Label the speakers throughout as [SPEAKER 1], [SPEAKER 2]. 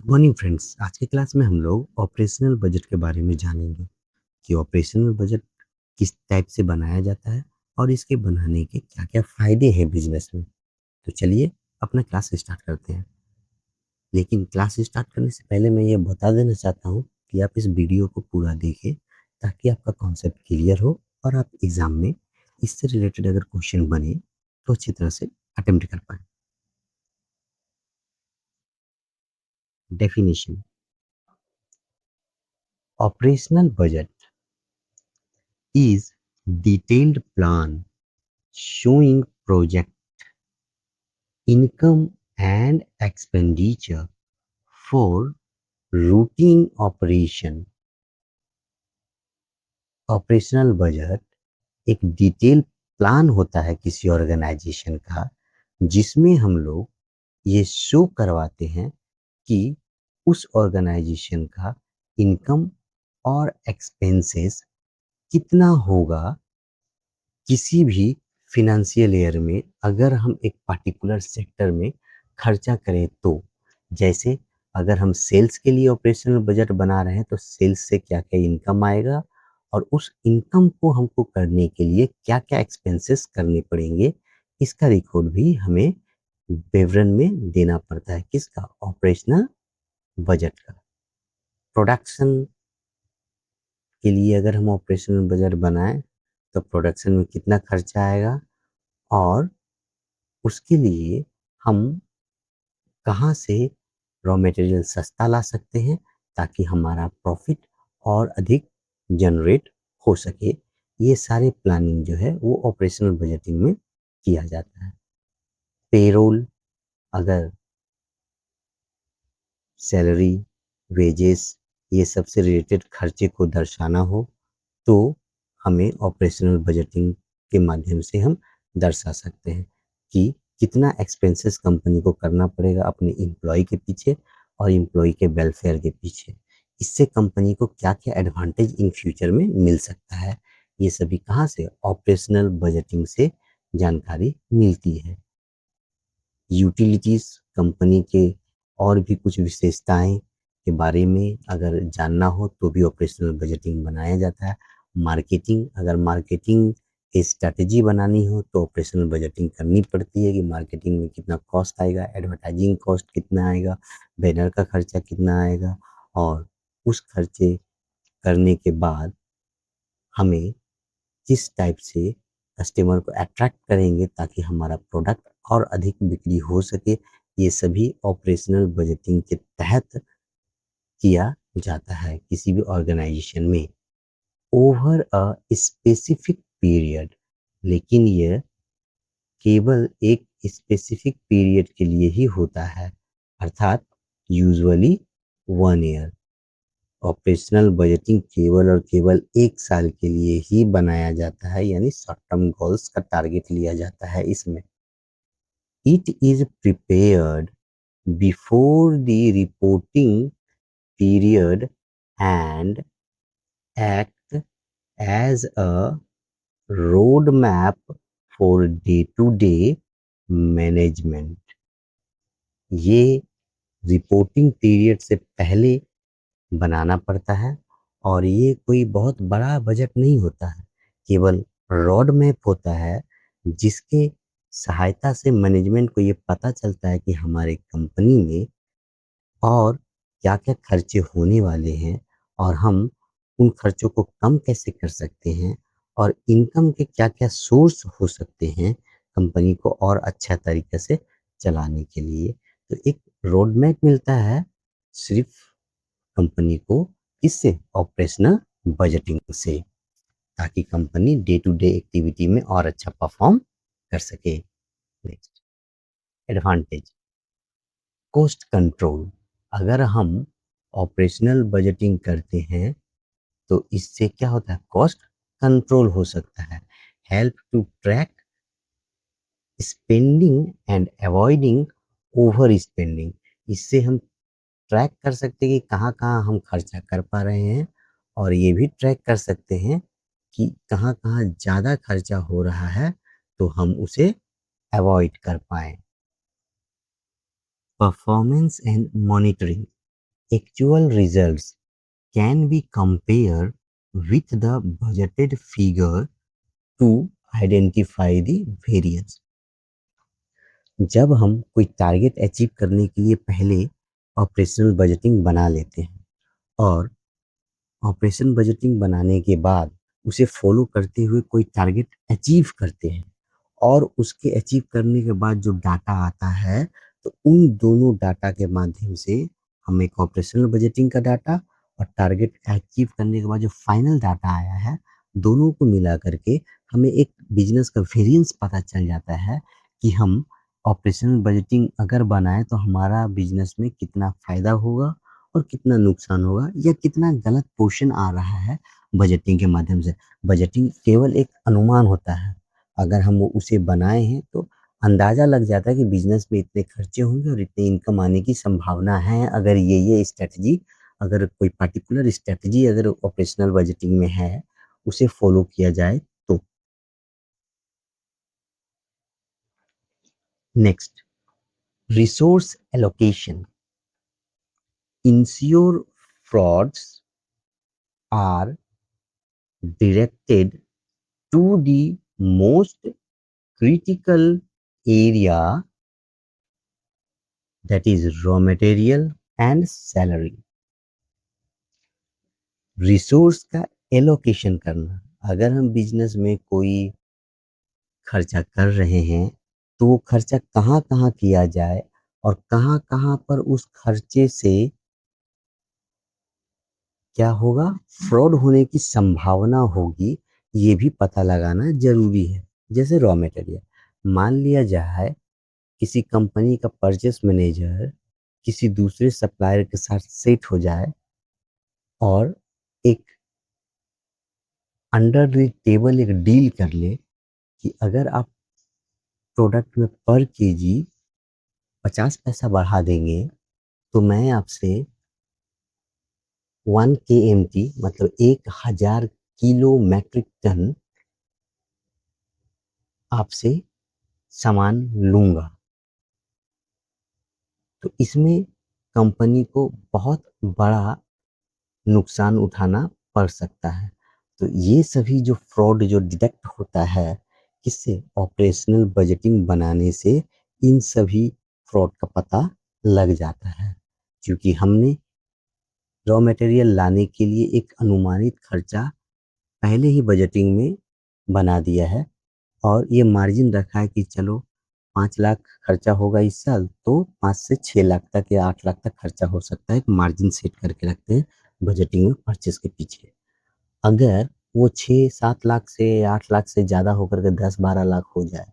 [SPEAKER 1] Good morning friends. आज की class में हम लोग ऑपरेशनल बजट के बारे में जानेंगे कि ऑपरेशनल बजट किस टाइप से बनाया जाता है और इसके बनाने के क्या-क्या फायदे हैं बिजनेस में। तो चलिए अपना क्लास स्टार्ट करते हैं। लेकिन क्लास स्टार्ट करने से पहले मैं ये बता देना चाहता हूँ कि आप इस वीडियो को पूरा देखें ताकि आपका कॉन्सेप्ट क्लियर हो और आप एग्जाम में इससे रिलेटेड अगर क्वेश्चन बने तो अच्छी तरह से अटेम्प्ट कर पाए। Definition: operational budget is detailed plan showing project income and expenditure for routine operation. Operational budget एक डिटेल प्लान होता है किसी ऑर्गेनाइजेशन का, जिसमें हम लोग ये शो करवाते हैं कि उस ऑर्गेनाइजेशन का इनकम और एक्सपेंसेस कितना होगा किसी भी फिनेंशियल ईयर में अगर हम एक पर्टिकुलर सेक्टर में खर्चा करें तो। जैसे अगर हम सेल्स के लिए ऑपरेशनल बजट बना रहे हैं तो सेल्स से क्या-क्या इनकम आएगा और उस इनकम को हमको करने के लिए क्या-क्या एक्सपेंसेस करने पड़ेंगे, इसका रिकॉर्ड भी हमें विवरण में देना पड़ता है। किसका? ऑपरेशनल बजट का। प्रोडक्शन के लिए अगर हम ऑपरेशनल बजट बनाएँ तो प्रोडक्शन में कितना खर्चा आएगा और उसके लिए हम कहाँ से रॉ मटेरियल सस्ता ला सकते हैं ताकि हमारा प्रॉफिट और अधिक जनरेट हो सके। ये सारे प्लानिंग जो है वो ऑपरेशनल बजटिंग में किया जाता है। पेरोल, अगर सैलरी, वेजेस ये सब से रिलेटेड खर्चे को दर्शाना हो तो हमें ऑपरेशनल बजटिंग के माध्यम से हम दर्शा सकते हैं कि कितना एक्सपेंसेस कंपनी को करना पड़ेगा अपने एम्प्लॉय के पीछे और एम्प्लॉय के वेलफेयर के पीछे। इससे कंपनी को क्या-क्या एडवांटेज इन फ्यूचर में मिल सकता है। ये सभी कहाँ से? ऑपरेशनल बजटिंग से जानकारी मिलती है। यूटिलिटीज़, कंपनी के और भी कुछ विशेषताएँ के बारे में अगर जानना हो तो भी ऑपरेशनल बजटिंग बनाया जाता है। मार्केटिंग, अगर मार्केटिंग की स्ट्रैटेजी बनानी हो तो ऑपरेशनल बजटिंग करनी पड़ती है कि मार्केटिंग में कितना कॉस्ट आएगा, एडवर्टाइजिंग कॉस्ट कितना आएगा, बैनर का खर्चा कितना आएगा और उस खर्चे करने के बाद हमें किस टाइप से कस्टमर को अट्रैक्ट करेंगे ताकि हमारा प्रोडक्ट और अधिक बिक्री हो सके, ये सभी ऑपरेशनल बजटिंग के तहत किया जाता है किसी भी ऑर्गेनाइजेशन में ओवर अ स्पेसिफिक पीरियड। लेकिन यह केवल एक स्पेसिफिक पीरियड के लिए ही होता है, अर्थात यूजुअली 1 ईयर। ऑपरेशनल बजटिंग केवल और केवल 1 साल के लिए ही बनाया जाता है, यानी शॉर्ट टर्म गोल्स का टारगेट लिया जाता है इसमें। It is prepared before the reporting period and act as a road map for day to day management. ये रिपोर्टिंग पीरियड से पहले बनाना पड़ता है और ये कोई बहुत बड़ा बजट नहीं होता है, केवल रोड मैप होता है जिसके सहायता से मैनेजमेंट को ये पता चलता है कि हमारे कंपनी में और क्या-क्या खर्चे होने वाले हैं और हम उन खर्चों को कम कैसे कर सकते हैं और इनकम के क्या-क्या सोर्स हो सकते हैं कंपनी को और अच्छा तरीके से चलाने के लिए। तो एक रोड मैप मिलता है सिर्फ कंपनी को, किससे? ऑपरेशनल बजटिंग से, ताकि company day to day activity में और अच्छा परफॉर्म कर सके। Next, advantage: cost control. अगर हम ऑपरेशनल बजटिंग करते हैं तो इससे क्या होता है? कॉस्ट कंट्रोल हो सकता है। Help to track spending and avoiding over spending. इससे हम ट्रैक कर सकते हैं कि कहाँ-कहाँ हम खर्चा कर पा रहे हैं और ये भी ट्रैक कर सकते हैं कि कहाँ-कहाँ ज़्यादा खर्चा हो रहा है तो हम उसे अवॉइड कर पाएँ। Performance and monitoring. Actual results can be compared with the budgeted figure to identify the variance. जब हम कोई टारगेट अचीव करने के लिए पहले ऑपरेशनल बजटिंग बना लेते हैं और ऑपरेशन बजटिंग बनाने के बाद उसे फॉलो करते हुए कोई टारगेट अचीव करते हैं और उसके अचीव करने के बाद जो डाटा आता है, तो उन दोनों डाटा के माध्यम से हम एक ऑपरेशनल बजटिंग का डाटा और टारगेट अचीव करने के बाद जो फाइनल डाटा आया है, दोनों को मिला करके हमें एक बिजनेस का वेरिएंस पता चल जाता है कि हम ऑपरेशनल बजटिंग अगर बनाएं तो हमारा बिजनेस में कितना फायदा होगा और कितना नुकसान होगा या कितना गलत पोर्शन आ रहा है बजटिंग के माध्यम से। बजटिंग केवल एक अनुमान होता है। अगर हम वो उसे बनाए हैं तो अंदाज़ा लग जाता है कि बिज़नेस में इतने खर्चे होंगे और इतने इनकम आने की संभावना है। अगर ये स्ट्रैटेजी, अगर कोई पर्टिकुलर स्ट्रैटेजी अगर ऑपरेशनल बजटिंग में है, उसे फ़ॉलो किया जाए तो। Next, resource allocation ensure frauds are directed to the most critical area, that is raw material and salary. Resource का एलोकेशन करना, अगर हम बिजनेस में कोई खर्चा कर रहे हैं तो वो खर्चा कहाँ कहाँ किया जाए और कहाँ कहाँ पर उस खर्चे से क्या होगा, फ्रॉड होने की संभावना होगी, ये भी पता लगाना जरूरी है। जैसे रॉ मटेरियल, मान लिया जाए किसी कंपनी का परचेस मैनेजर किसी दूसरे सप्लायर के साथ सेट हो जाए और एक अंडर द टेबल एक डील कर ले कि अगर आप प्रोडक्ट में पर केजी 50 पैसा बढ़ा देंगे तो मैं आपसे 1 KMT मतलब 1000 किलो मैट्रिक टन आपसे सामान लूंगा। तो इसमें कंपनी को बहुत बड़ा नुकसान उठाना पड़ सकता है। तो ये सभी जो फ्रॉड जो डिटेक्ट होता है किससे, ऑपरेशनल बजटिंग बनाने से इन सभी फ्रॉड का पता लग जाता है, क्योंकि हमने रॉ मटेरियल लाने के लिए एक अनुमानित खर्चा पहले ही बजटिंग में बना दिया है और ये मार्जिन रखा है कि चलो 5 लाख खर्चा होगा इस साल, तो 5 से 6 लाख तक या 8 लाख तक खर्चा हो सकता है। एक मार्जिन सेट करके रखते हैं बजटिंग में परचेस के पीछे। अगर वो 6-7 लाख से 8 लाख से ज़्यादा होकर के 10-12 लाख हो जाए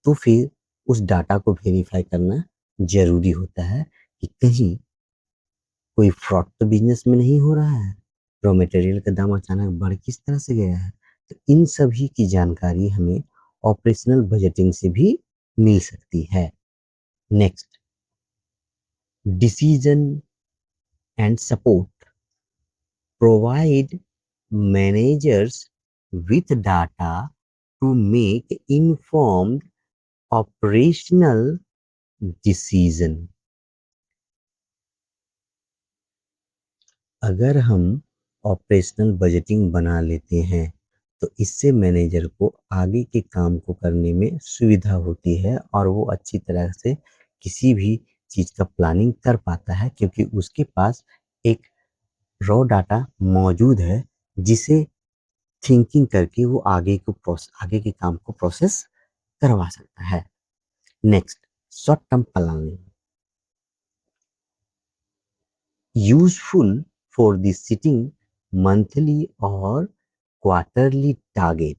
[SPEAKER 1] तो फिर उस डाटा को वेरीफाई करना जरूरी होता है कि कहीं कोई फ्रॉड तो बिजनेस में नहीं हो रहा है, रॉ मटेरियल का दाम अचानक बढ़ किस तरह से गया है। तो इन सभी की जानकारी हमें ऑपरेशनल बजटिंग से भी मिल सकती है। Next, decision and support provide managers with data to make informed operational decision। अगर हम ऑपरेशनल बजटिंग बना लेते हैं तो इससे मैनेजर को आगे के काम को करने में सुविधा होती है और वो अच्छी तरह से किसी भी चीज़ का प्लानिंग कर पाता है, क्योंकि उसके पास एक रॉ डाटा मौजूद है जिसे थिंकिंग करके वो आगे के काम को प्रोसेस करवा सकता है। Next, short term planning useful for the setting monthly or quarterly target.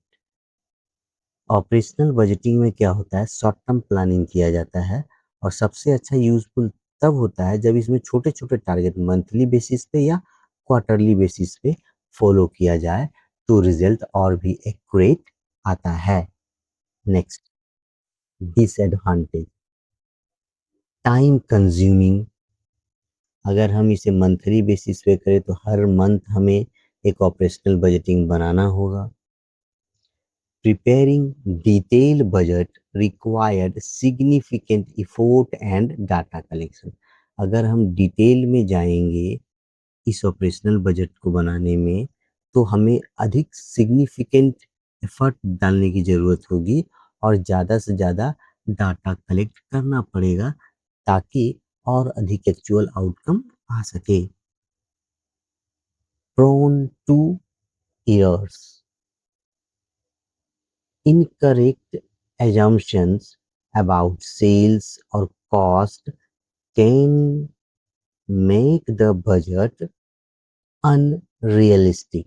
[SPEAKER 1] Operational budgeting में क्या होता है, शॉर्ट टर्म प्लानिंग किया जाता है और सबसे अच्छा यूजफुल तब होता है जब इसमें छोटे छोटे टारगेट मंथली बेसिस पे या क्वार्टरली बेसिस पे फॉलो किया जाए तो रिजल्ट और भी एक्यूरेट आता है। Next, disadvantage time consuming. अगर हम इसे मंथली बेसिस पे करें तो हर मंथ हमें एक ऑपरेशनल बजटिंग बनाना होगा। Preparing detail budget required significant effort and data collection. अगर हम डिटेल में जाएंगे इस ऑपरेशनल बजट को बनाने में, तो हमें अधिक सिग्निफिकेंट एफर्ट डालने की ज़रूरत होगी और ज़्यादा से ज़्यादा डाटा कलेक्ट करना पड़ेगा ताकि और अधिक एक्चुअल आउटकम आ सके। Prone to errors, incorrect assumptions about sales or cost can make the budget unrealistic।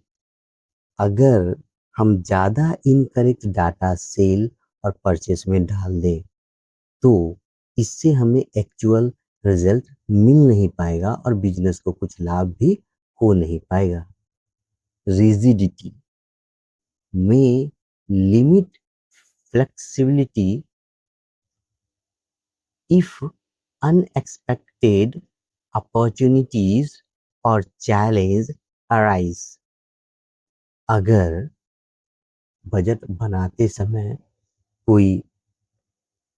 [SPEAKER 1] अगर हम ज़्यादा इनकरेक्ट डाटा सेल और परचेस में डाल दें तो इससे हमें एक्चुअल रिजल्ट मिल नहीं पाएगा और बिजनेस को कुछ लाभ भी हो नहीं पाएगा। रिजिडिटी में limit flexibility if unexpected opportunities or challenge arise। अगर बजट बनाते समय कोई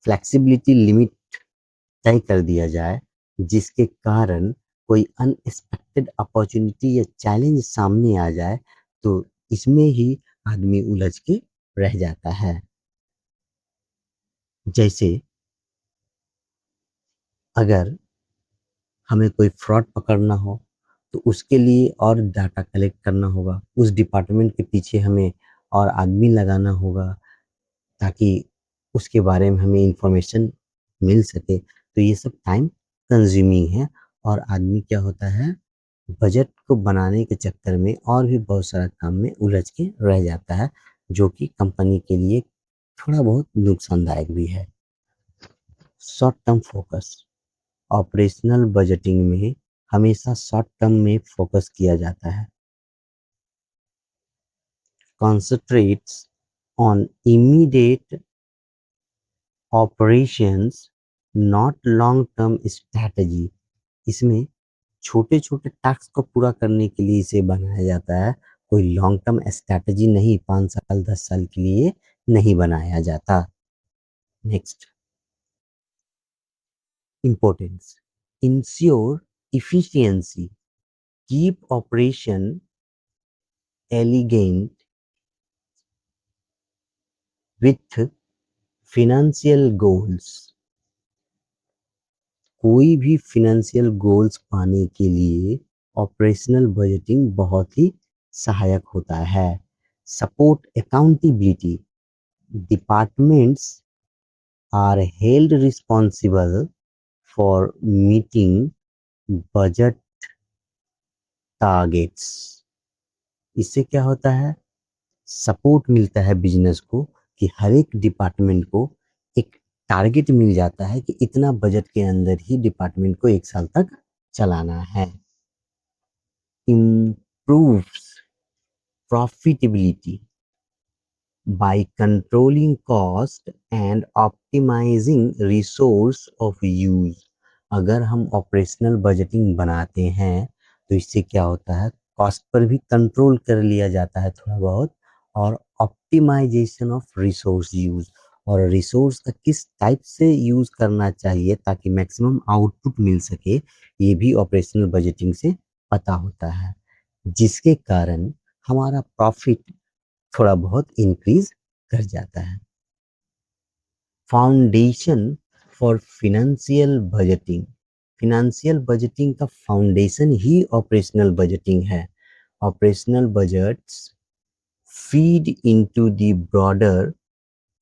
[SPEAKER 1] फ्लेक्सिबिलिटी लिमिट तय कर दिया जाए जिसके कारण कोई अनएक्सपेक्टेड अपॉर्चुनिटी या चैलेंज सामने आ जाए तो इसमें ही आदमी उलझ के रह जाता है। जैसे अगर हमें कोई फ्रॉड पकड़ना हो तो उसके लिए और डाटा कलेक्ट करना होगा, उस डिपार्टमेंट के पीछे हमें और आदमी लगाना होगा ताकि उसके बारे में हमें इंफॉर्मेशन मिल सके। तो ये सब टाइम कंज्यूमिंग है और आदमी क्या होता है बजट को बनाने के चक्कर में और भी बहुत सारा काम में उलझ के रह जाता है जो कि कंपनी के लिए थोड़ा बहुत नुकसानदायक भी है। Short term focus, operational budgeting में हमेशा शॉर्ट टर्म में फोकस किया जाता है। Concentrates on immediate operations not long term strategy. इसमें छोटे छोटे टास्क को पूरा करने के लिए इसे बनाया जाता है, कोई लॉन्ग टर्म स्ट्रैटेजी नहीं, 5 साल 10 साल के लिए नहीं बनाया जाता। Next, importance, ensure efficiency, keep operation elegant with financial goals. कोई भी फिनेंशियल गोल्स पाने के लिए ऑपरेशनल बजटिंग बहुत ही सहायक होता है। Support accountability, departments are held responsible for meeting budget targets. इससे क्या होता है सपोर्ट मिलता है बिजनेस को कि हर एक डिपार्टमेंट को एक टारगेट मिल जाता है कि इतना बजट के अंदर ही डिपार्टमेंट को 1 साल तक चलाना है। Improves profitability by controlling cost and optimizing resource of use। अगर हम ऑपरेशनल बजटिंग बनाते हैं तो इससे क्या होता है कॉस्ट पर भी कंट्रोल कर लिया जाता है थोड़ा बहुत और ऑप्टिमाइजेशन ऑफ रिसोर्स यूज, और रिसोर्स का किस टाइप से यूज करना चाहिए ताकि मैक्सिमम आउटपुट मिल सके ये भी ऑपरेशनल बजटिंग से पता होता है, जिसके कारण हमारा प्रॉफिट थोड़ा बहुत इंक्रीज कर जाता है। Foundation for financial budgeting, financial budgeting का फाउंडेशन ही ऑपरेशनल बजटिंग है। Operational budgets feed into the broader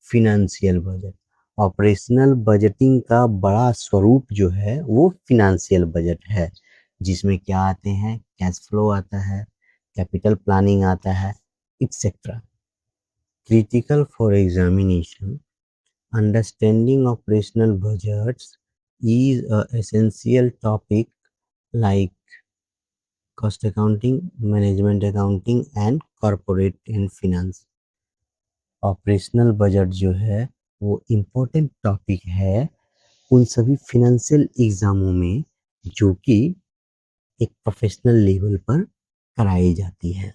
[SPEAKER 1] financial budget. Operational budgeting का बड़ा स्वरूप जो है वो फिनेंशियल बजट है जिसमें क्या आते हैं कैश फ्लो आता है, कैपिटल प्लानिंग आता है, etcetera. Critical for examination, understanding operational budgets is a essential topic like cost accounting, management accounting and corporate and finance। Operational budget जो है वो इम्पोर्टेंट टॉपिक है उन सभी फिनेंशियल एग्जामों में जो कि एक प्रोफेशनल लेवल पर कराई जाती है।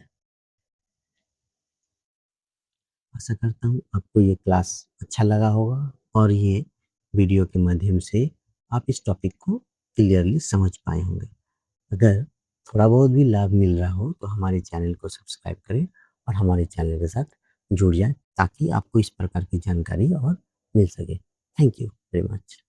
[SPEAKER 1] आशा करता हूँ आपको ये क्लास अच्छा लगा होगा और ये वीडियो के माध्यम से आप इस टॉपिक को क्लियरली समझ पाए होंगे। अगर थोड़ा बहुत भी लाभ मिल रहा हो तो हमारे चैनल को सब्सक्राइब करें और हमारे चैनल के साथ जुड़ जाएँ ताकि आपको इस प्रकार की जानकारी और मिल सके। Thank you very much.